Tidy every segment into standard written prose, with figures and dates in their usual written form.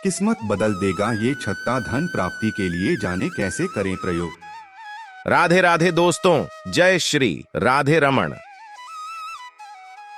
किस्मत बदल देगा ये छत्ता। धन प्राप्ति के लिए जाने कैसे करें प्रयोग। राधे राधे दोस्तों, जय श्री राधे रमण।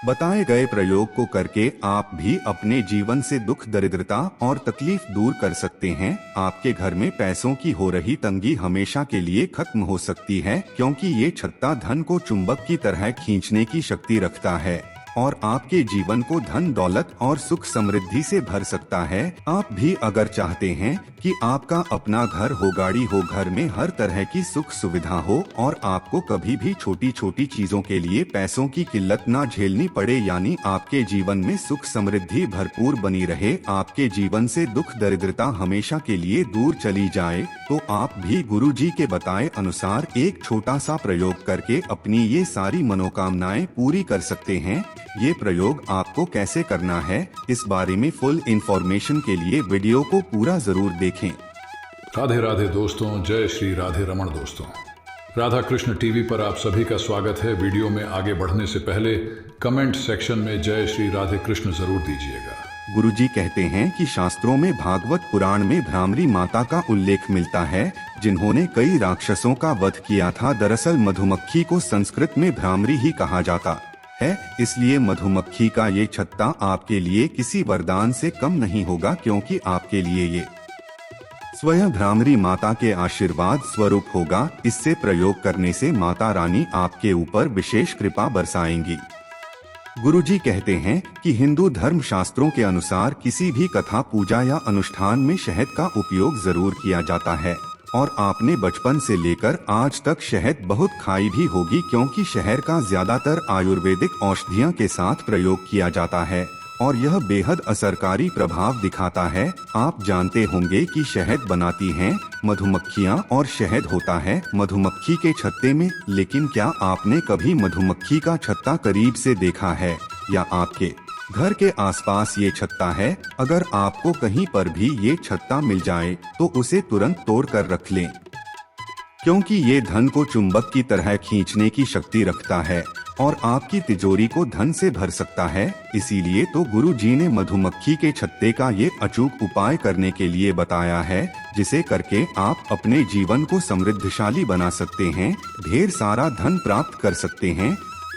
बताए गए प्रयोग को करके आप भी अपने जीवन से दुख, दरिद्रता और तकलीफ दूर कर सकते हैं। आपके घर में पैसों की हो रही तंगी हमेशा के लिए खत्म हो सकती है, क्योंकि ये छत्ता धन को चुंबक की तरह खींचने की शक्ति रखता है और आपके जीवन को धन, दौलत और सुख समृद्धि से भर सकता है। आप भी अगर चाहते हैं कि आपका अपना घर हो, गाड़ी हो, घर में हर तरह की सुख सुविधा हो और आपको कभी भी छोटी छोटी चीजों के लिए पैसों की किल्लत ना झेलनी पड़े, यानी आपके जीवन में सुख समृद्धि भरपूर बनी रहे, आपके जीवन से दुख, दरिद्रता हमेशा के लिए दूर चली जाए, तो आप भी गुरुजी के बताए अनुसार एक छोटा सा प्रयोग करके अपनी ये सारी मनोकामनाएं पूरी कर सकते हैं। ये प्रयोग आपको कैसे करना है, इस बारे में फुल इंफॉर्मेशन के लिए वीडियो को पूरा जरूर देखें। राधे राधे दोस्तों, जय श्री राधे रमण दोस्तों। राधा कृष्ण टीवी पर आप सभी का स्वागत है। वीडियो में आगे बढ़ने से पहले कमेंट सेक्शन में जय श्री राधे कृष्ण जरूर दीजिएगा। गुरुजी कहते हैं कि शास्त्रों में भागवत पुराण में भ्रामरी माता का उल्लेख मिलता है, जिन्होंने कई राक्षसों का वध किया था। दरअसल मधुमक्खी को संस्कृत में भ्रामरी ही कहा जाता है, इसलिए मधुमक्खी का ये छत्ता आपके लिए किसी वरदान से कम नहीं होगा, क्योंकि आपके लिए ये स्वयं भ्रामरी माता के आशीर्वाद स्वरूप होगा। इससे प्रयोग करने से माता रानी आपके ऊपर विशेष कृपा बरसाएंगी। गुरुजी कहते हैं कि हिंदू धर्म शास्त्रों के अनुसार किसी भी कथा, पूजा या अनुष्ठान में शहद का उपयोग जरूर किया जाता है और आपने बचपन से लेकर आज तक शहद बहुत खाई भी होगी, क्योंकि शहद का ज्यादातर आयुर्वेदिक औषधियों के साथ प्रयोग किया जाता है और यह बेहद असरकारी प्रभाव दिखाता है। आप जानते होंगे कि शहद बनाती हैं मधुमक्खियां और शहद होता है मधुमक्खी के छत्ते में, लेकिन क्या आपने कभी मधुमक्खी का छत्ता करीब से देखा है या आपके घर के आसपास ये छत्ता है? अगर आपको कहीं पर भी ये छत्ता मिल जाए तो उसे तुरंत तोड़ कर रख लें, क्योंकि ये धन को चुंबक की तरह खींचने की शक्ति रखता है और आपकी तिजोरी को धन से भर सकता है। इसीलिए तो गुरु जी ने मधुमक्खी के छत्ते का ये अचूक उपाय करने के लिए बताया है, जिसे करके आप अपने जीवन को समृद्धशाली बना सकते हैं, ढेर सारा धन प्राप्त कर सकते हैं।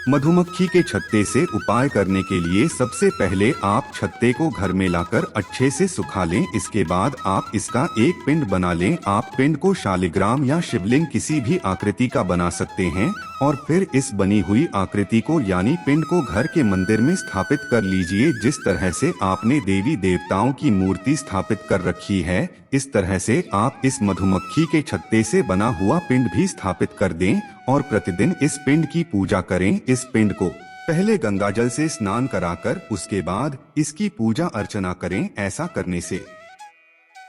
मधुमक्खी के छत्ते से उपाय करने के लिए सबसे पहले आप छत्ते को घर में लाकर अच्छे से सुखा लें। इसके बाद आप इसका एक पिंड बना लें। आप पिंड को शालिग्राम या शिवलिंग किसी भी आकृति का बना सकते हैं और फिर इस बनी हुई आकृति को यानी पिंड को घर के मंदिर में स्थापित कर लीजिए। जिस तरह से आपने देवी देवताओं की मूर्ति स्थापित कर रखी है, इस तरह से आप इस मधुमक्खी के छत्ते से बना हुआ पिंड भी स्थापित कर दें और प्रतिदिन इस पिंड की पूजा करें। इस पिंड को पहले गंगाजल से स्नान कराकर उसके बाद इसकी पूजा अर्चना करें। ऐसा करने से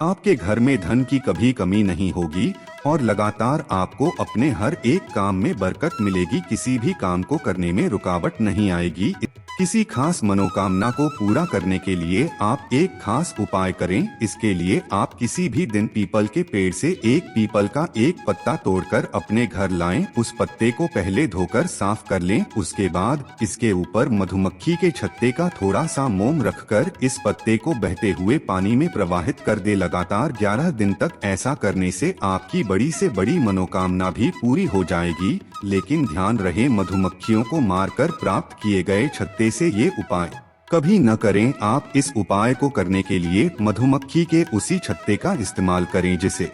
आपके घर में धन की कभी कमी नहीं होगी और लगातार आपको अपने हर एक काम में बरकत मिलेगी। किसी भी काम को करने में रुकावट नहीं आएगी। किसी खास मनोकामना को पूरा करने के लिए आप एक खास उपाय करें। इसके लिए आप किसी भी दिन पीपल के पेड़ से एक पीपल का एक पत्ता तोड़कर अपने घर लाएं। उस पत्ते को पहले धोकर साफ कर लें। उसके बाद इसके ऊपर मधुमक्खी के छत्ते का थोड़ा सा मोम रखकर इस पत्ते को बहते हुए पानी में प्रवाहित कर दे। लगातार 11 दिन तक ऐसा करने से आपकी बड़ी से बड़ी मनोकामना भी पूरी हो जाएगी। लेकिन ध्यान रहे, मधुमक्खियों को मारकर प्राप्त किए गए छत्ते से ये उपाय कभी न करें। आप इस उपाय को करने के लिए मधुमक्खी के उसी छत्ते का इस्तेमाल करें जिसे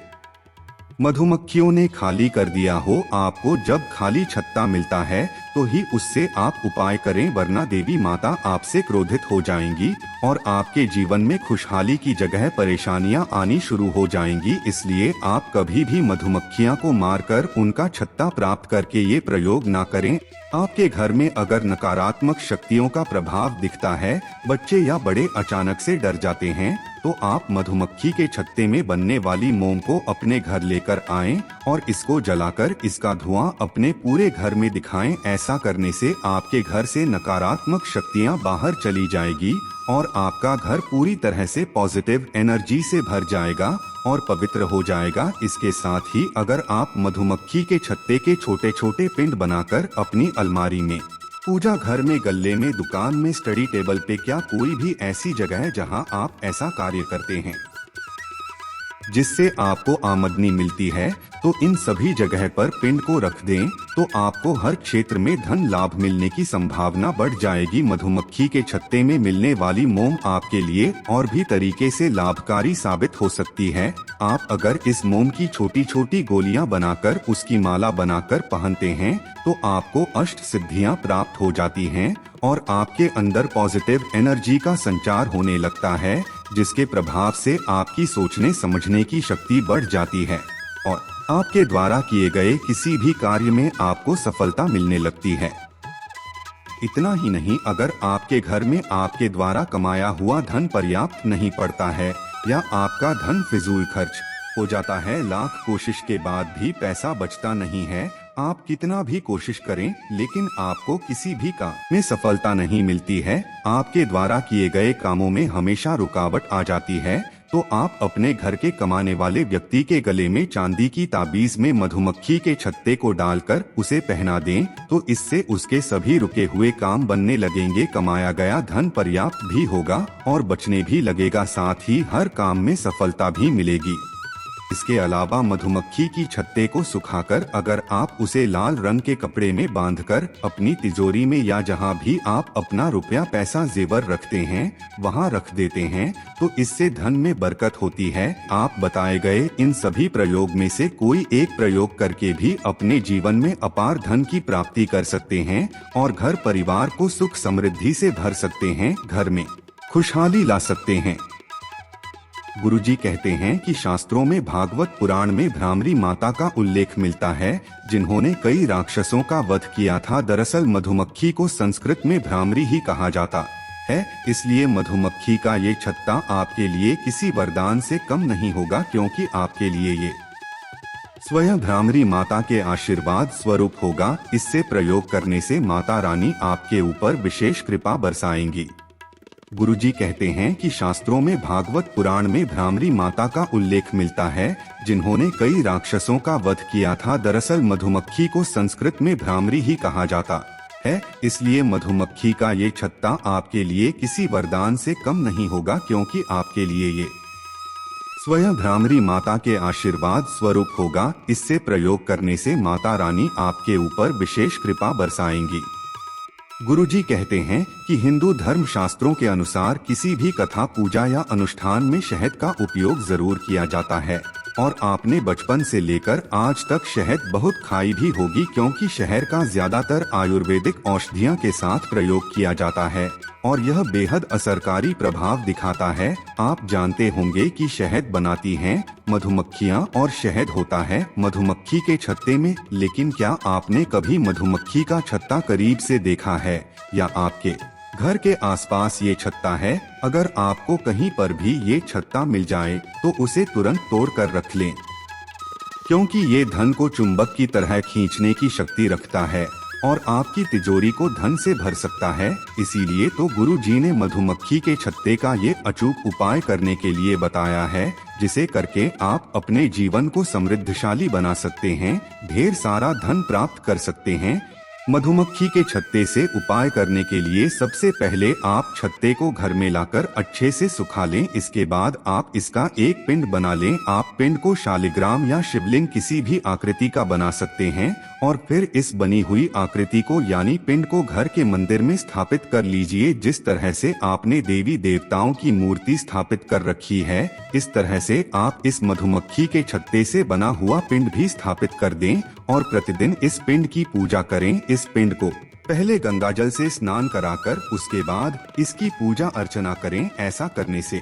मधुमक्खियों ने खाली कर दिया हो। आपको जब खाली छत्ता मिलता है तो ही उससे आप उपाय करें, वरना देवी माता आपसे क्रोधित हो जाएंगी और आपके जीवन में खुशहाली की जगह परेशानियां आनी शुरू हो जाएंगी। इसलिए आप कभी भी मधुमक्खियां को मारकर उनका छत्ता प्राप्त करके ये प्रयोग ना करें। आपके घर में अगर नकारात्मक शक्तियों का प्रभाव दिखता है, बच्चे या बड़े अचानक से डर जाते हैं, तो आप मधुमक्खी के छत्ते में बनने वाली मोम को अपने घर लेकर आएं और इसको जलाकर इसका धुआं अपने पूरे घर में दिखाएं। ऐसा करने से आपके घर से नकारात्मक शक्तियां बाहर चली जाएगी और आपका घर पूरी तरह से पॉजिटिव एनर्जी से भर जाएगा और पवित्र हो जाएगा। इसके साथ ही अगर आप मधुमक्खी के छत्ते के छोटे छोटे पिंड बनाकर अपनी अलमारी में, पूजा घर में, गल्ले में, दुकान में, स्टडी टेबल पे, क्या कोई भी ऐसी जगह है जहां आप ऐसा कार्य करते हैं, जिससे आपको आमदनी मिलती है, तो इन सभी जगह पर पिंड को रख दें तो आपको हर क्षेत्र में धन लाभ मिलने की संभावना बढ़ जाएगी। मधुमक्खी के छत्ते में मिलने वाली मोम आपके लिए और भी तरीके से लाभकारी साबित हो सकती है। आप अगर इस मोम की छोटी छोटी गोलियां बनाकर उसकी माला बनाकर पहनते हैं तो आपको अष्ट सिद्धियां प्राप्त हो जाती हैं और आपके अंदर पॉजिटिव एनर्जी का संचार होने लगता है, जिसके प्रभाव से आपकी सोचने समझने की शक्ति बढ़ जाती है और आपके द्वारा किए गए किसी भी कार्य में आपको सफलता मिलने लगती है। इतना ही नहीं, अगर आपके घर में आपके द्वारा कमाया हुआ धन पर्याप्त नहीं पड़ता है या आपका धन फिजूल खर्च हो जाता है, लाख कोशिश के बाद भी पैसा बचता नहीं है, आप कितना भी कोशिश करें लेकिन आपको किसी भी काम में सफलता नहीं मिलती है, आपके द्वारा किए गए कामों में हमेशा रुकावट आ जाती है, तो आप अपने घर के कमाने वाले व्यक्ति के गले में चांदी की ताबीज में मधुमक्खी के छत्ते को डालकर उसे पहना दें, तो इससे उसके सभी रुके हुए काम बनने लगेंगे, कमाया गया धन पर्याप्त भी होगा और बचने भी लगेगा, साथ ही हर काम में सफलता भी मिलेगी। इसके अलावा मधुमक्खी की छत्ते को सुखाकर अगर आप उसे लाल रंग के कपड़े में बांधकर अपनी तिजोरी में या जहां भी आप अपना रुपया पैसा जेवर रखते हैं वहां रख देते हैं, तो इससे धन में बरकत होती है। आप बताए गए इन सभी प्रयोग में से कोई एक प्रयोग करके भी अपने जीवन में अपार धन की प्राप्ति कर सकते हैं और घर परिवार को सुख समृद्धि से भर सकते हैं, घर में खुशहाली ला सकते हैं। गुरुजी कहते हैं कि शास्त्रों में भागवत पुराण में भ्रामरी माता का उल्लेख मिलता है, जिन्होंने कई राक्षसों का वध किया था। दरअसल मधुमक्खी को संस्कृत में भ्रामरी ही कहा जाता है, इसलिए मधुमक्खी का ये छत्ता आपके लिए किसी वरदान से कम नहीं होगा, क्योंकि आपके लिए ये स्वयं भ्रामरी माता के आशीर्वाद स्वरूप होगा। इससे प्रयोग करने से माता रानी आपके ऊपर विशेष कृपा बरसाएंगी। गुरुजी कहते हैं कि शास्त्रों में भागवत पुराण में भ्रामरी माता का उल्लेख मिलता है, जिन्होंने कई राक्षसों का वध किया था। दरअसल मधुमक्खी को संस्कृत में भ्रामरी ही कहा जाता है, इसलिए मधुमक्खी का ये छत्ता आपके लिए किसी वरदान से कम नहीं होगा, क्योंकि आपके लिए ये स्वयं भ्रामरी माता के आशीर्वाद स्वरूप होगा। इससे प्रयोग करने से माता रानी आपके ऊपर विशेष कृपा बरसाएंगी। गुरुजी कहते हैं कि हिंदू धर्म शास्त्रों के अनुसार किसी भी कथा, पूजा या अनुष्ठान में शहद का उपयोग जरूर किया जाता है और आपने बचपन से लेकर आज तक शहद बहुत खाई भी होगी, क्योंकि शहद का ज्यादातर आयुर्वेदिक औषधियों के साथ प्रयोग किया जाता है और यह बेहद असरकारी प्रभाव दिखाता है। आप जानते होंगे कि शहद बनाती हैं मधुमक्खियां और शहद होता है मधुमक्खी के छत्ते में, लेकिन क्या आपने कभी मधुमक्खी का छत्ता करीब से देखा है या आपके घर के आसपास ये छत्ता है? अगर आपको कहीं पर भी ये छत्ता मिल जाए तो उसे तुरंत तोड़ कर रख लें, क्योंकि ये धन को चुंबक की तरह खींचने की शक्ति रखता है और आपकी तिजोरी को धन से भर सकता है। इसीलिए तो गुरु जी ने मधुमक्खी के छत्ते का ये अचूक उपाय करने के लिए बताया है, जिसे करके आप अपने जीवन को समृद्धशाली बना सकते हैं, ढेर सारा धन प्राप्त कर सकते हैं। मधुमक्खी के छत्ते से उपाय करने के लिए सबसे पहले आप छत्ते को घर में लाकर अच्छे से सुखा लें। इसके बाद आप इसका एक पिंड बना लें। आप पिंड को शालिग्राम या शिवलिंग किसी भी आकृति का बना सकते हैं और फिर इस बनी हुई आकृति को यानी पिंड को घर के मंदिर में स्थापित कर लीजिए। जिस तरह से आपने देवी देवताओं की मूर्ति स्थापित कर रखी है, इस तरह से आप इस मधुमक्खी के छत्ते से बना हुआ पिंड भी स्थापित कर दें और प्रतिदिन इस पिंड की पूजा करें। इस पिंड को पहले गंगाजल से स्नान कराकर उसके बाद इसकी पूजा अर्चना करें। ऐसा करने से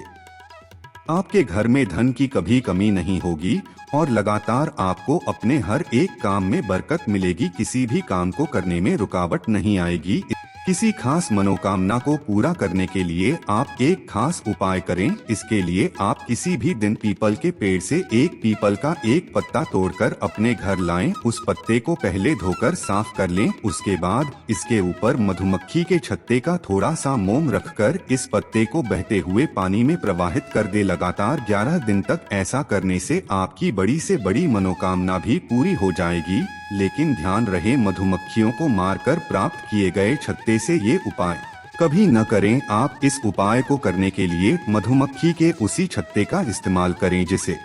आपके घर में धन की कभी कमी नहीं होगी और लगातार आपको अपने हर एक काम में बरकत मिलेगी। किसी भी काम को करने में रुकावट नहीं आएगी। किसी खास मनोकामना को पूरा करने के लिए आप एक खास उपाय करें। इसके लिए आप किसी भी दिन पीपल के पेड़ से एक पीपल का एक पत्ता तोड़कर अपने घर लाएं। उस पत्ते को पहले धोकर साफ कर लें। उसके बाद इसके ऊपर मधुमक्खी के छत्ते का थोड़ा सा मोम रखकर इस पत्ते को बहते हुए पानी में प्रवाहित कर दे। लगातार 11 दिन तक ऐसा करने से आपकी बड़ी से बड़ी मनोकामना भी पूरी हो जाएगी। लेकिन ध्यान रहे, मधुमक्खियों को मारकर प्राप्त किए गए छत्ते से ये उपाय कभी न करें। आप इस उपाय को करने के लिए मधुमक्खी के उसी छत्ते का इस्तेमाल करें जिसे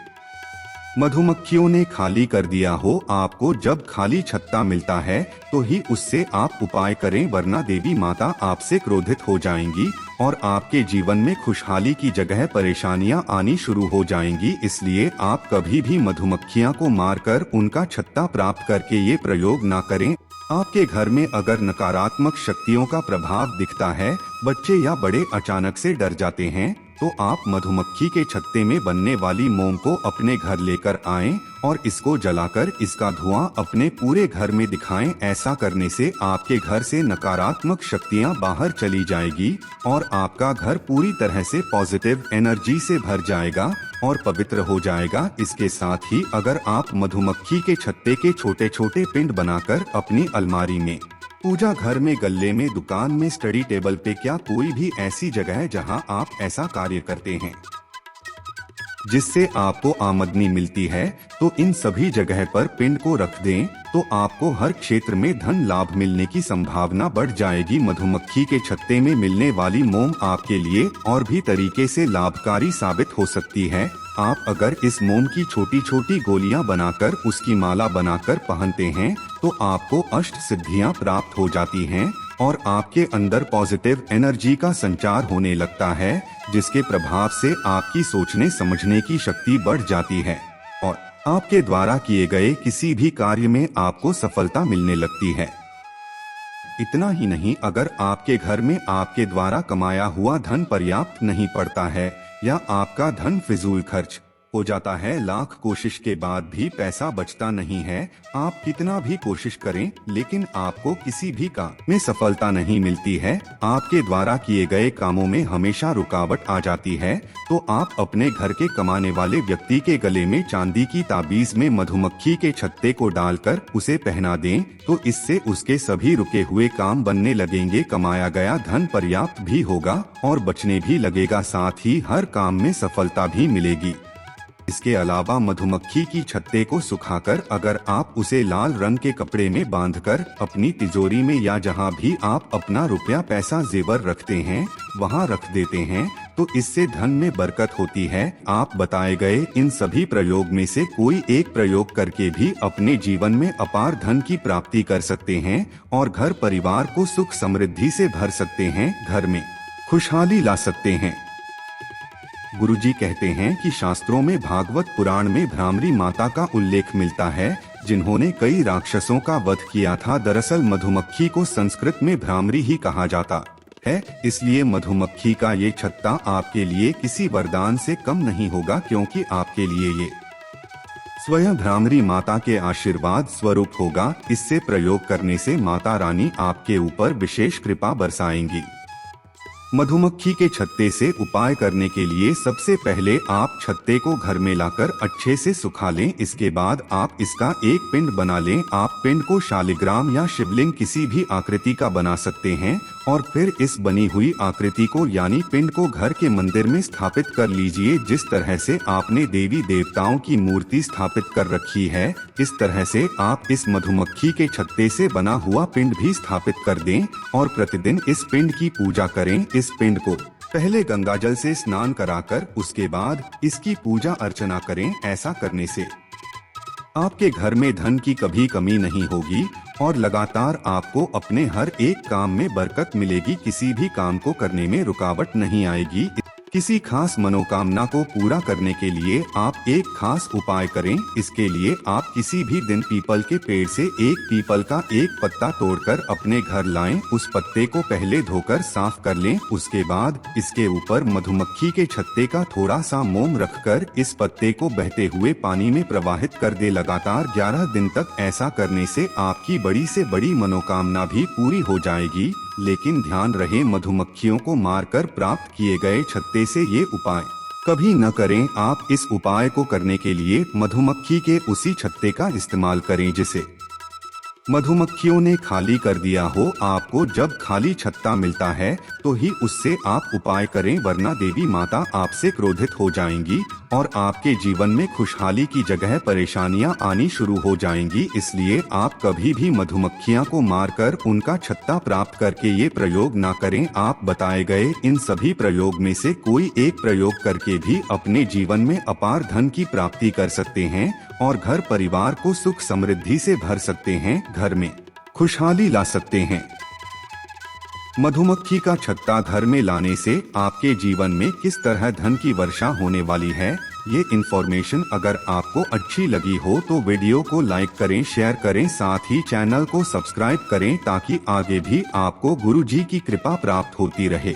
मधुमक्खियों ने खाली कर दिया हो। आपको जब खाली छत्ता मिलता है तो ही उससे आप उपाय करें, वरना देवी माता आपसे क्रोधित हो जाएंगी और आपके जीवन में खुशहाली की जगह परेशानियां आनी शुरू हो जाएंगी। इसलिए आप कभी भी मधुमक्खियां को मारकर उनका छत्ता प्राप्त करके ये प्रयोग ना करें। आपके घर में अगर नकारात्मक शक्तियों का प्रभाव दिखता है, बच्चे या बड़े अचानक से डर जाते हैं, तो आप मधुमक्खी के छत्ते में बनने वाली मोम को अपने घर लेकर आएं और इसको जलाकर इसका धुआं अपने पूरे घर में दिखाएं। ऐसा करने से आपके घर से नकारात्मक शक्तियां बाहर चली जाएगी और आपका घर पूरी तरह से पॉजिटिव एनर्जी से भर जाएगा और पवित्र हो जाएगा। इसके साथ ही अगर आप मधुमक्खी के छत्ते के छोटे छोटे पिंड बनाकर अपनी अलमारी में, पूजा घर में, गल्ले में, दुकान में, स्टडी टेबल पे, क्या कोई भी ऐसी जगह है जहां आप ऐसा कार्य करते हैं जिससे आपको आमदनी मिलती है, तो इन सभी जगह पर पिंड को रख दें तो आपको हर क्षेत्र में धन लाभ मिलने की संभावना बढ़ जाएगी। मधुमक्खी के छत्ते में मिलने वाली मोम आपके लिए और भी तरीके से लाभकारी साबित हो सकती है। आप अगर इस मोम की छोटी छोटी गोलियां बनाकर उसकी माला बनाकर पहनते हैं तो आपको अष्ट सिद्धियां प्राप्त हो जाती हैं और आपके अंदर पॉजिटिव एनर्जी का संचार होने लगता है, जिसके प्रभाव से आपकी सोचने समझने की शक्ति बढ़ जाती है और आपके द्वारा किए गए किसी भी कार्य में आपको सफलता मिलने लगती है। इतना ही नहीं, अगर आपके घर में आपके द्वारा कमाया हुआ धन पर्याप्त नहीं पड़ता है या आपका धन फिजूल खर्च हो जाता है, लाख कोशिश के बाद भी पैसा बचता नहीं है, आप कितना भी कोशिश करें लेकिन आपको किसी भी काम में सफलता नहीं मिलती है, आपके द्वारा किए गए कामों में हमेशा रुकावट आ जाती है, तो आप अपने घर के कमाने वाले व्यक्ति के गले में चांदी की ताबीज में मधुमक्खी के छत्ते को डालकर उसे पहना दें, तो इससे उसके सभी रुके हुए काम बनने लगेंगे। कमाया गया धन पर्याप्त भी होगा और बचने भी लगेगा, साथ ही हर काम में सफलता भी मिलेगी। इसके अलावा मधुमक्खी की छत्ते को सुखाकर अगर आप उसे लाल रंग के कपड़े में बांधकर अपनी तिजोरी में या जहां भी आप अपना रुपया पैसा जेवर रखते हैं वहां रख देते हैं, तो इससे धन में बरकत होती है। आप बताए गए इन सभी प्रयोग में से कोई एक प्रयोग करके भी अपने जीवन में अपार धन की प्राप्ति कर सकते हैं और घर परिवार को सुख समृद्धि से भर सकते हैं, घर में खुशहाली ला सकते हैं। गुरुजी कहते हैं कि शास्त्रों में भागवत पुराण में भ्रामरी माता का उल्लेख मिलता है, जिन्होंने कई राक्षसों का वध किया था। दरअसल मधुमक्खी को संस्कृत में भ्रामरी ही कहा जाता है, इसलिए मधुमक्खी का ये छत्ता आपके लिए किसी वरदान से कम नहीं होगा, क्योंकि आपके लिए ये स्वयं भ्रामरी माता के आशीर्वाद स्वरूप होगा। इससे प्रयोग करने से माता रानी आपके ऊपर विशेष कृपा बरसाएंगी। मधुमक्खी के छत्ते से उपाय करने के लिए सबसे पहले आप छत्ते को घर में लाकर अच्छे से सुखा लें। इसके बाद आप इसका एक पिंड बना लें। आप पिंड को शालिग्राम या शिवलिंग किसी भी आकृति का बना सकते हैं और फिर इस बनी हुई आकृति को यानी पिंड को घर के मंदिर में स्थापित कर लीजिए। जिस तरह से आपने देवी देवताओं की मूर्ति स्थापित कर रखी है, इस तरह से आप इस मधुमक्खी के छत्ते से बना हुआ पिंड भी स्थापित कर दें और प्रतिदिन इस पिंड की पूजा करें। इस पिंड को पहले गंगाजल से स्नान कराकर उसके बाद इसकी पूजा अर्चना करें। ऐसा करने से आपके घर में धन की कभी कमी नहीं होगी और लगातार आपको अपने हर एक काम में बरकत मिलेगी। किसी भी काम को करने में रुकावट नहीं आएगी। किसी खास मनोकामना को पूरा करने के लिए आप एक खास उपाय करें। इसके लिए आप किसी भी दिन पीपल के पेड़ से एक पीपल का एक पत्ता तोड़कर अपने घर लाएं। उस पत्ते को पहले धोकर साफ कर लें। उसके बाद इसके ऊपर मधुमक्खी के छत्ते का थोड़ा सा मोम रखकर इस पत्ते को बहते हुए पानी में प्रवाहित कर दे। लगातार 11 दिन तक ऐसा करने से आपकी बड़ी से बड़ी मनोकामना भी पूरी हो जाएगी। लेकिन ध्यान रहे, मधुमक्खियों को मारकर प्राप्त किए गए छत्ते से ये उपाय कभी न करें। आप इस उपाय को करने के लिए मधुमक्खी के उसी छत्ते का इस्तेमाल करें जिसे मधुमक्खियों ने खाली कर दिया हो। आपको जब खाली छत्ता मिलता है तो ही उससे आप उपाय करें, वरना देवी माता आपसे क्रोधित हो जाएंगी और आपके जीवन में खुशहाली की जगह परेशानियां आनी शुरू हो जाएंगी। इसलिए आप कभी भी मधुमक्खियां को मारकर उनका छत्ता प्राप्त करके ये प्रयोग ना करें। आप बताए गए इन सभी प्रयोग में से कोई एक प्रयोग करके भी अपने जीवन में अपार धन की प्राप्ति कर सकते हैं और घर परिवार को सुख समृद्धि से भर सकते हैं, घर में खुशहाली ला सकते हैं। मधुमक्खी का छत्ता घर में लाने से आपके जीवन में किस तरह धन की वर्षा होने वाली है, ये इन्फॉर्मेशन अगर आपको अच्छी लगी हो तो वीडियो को लाइक करें, शेयर करें, साथ ही चैनल को सब्सक्राइब करें ताकि आगे भी आपको गुरु जी की कृपा प्राप्त होती रहे।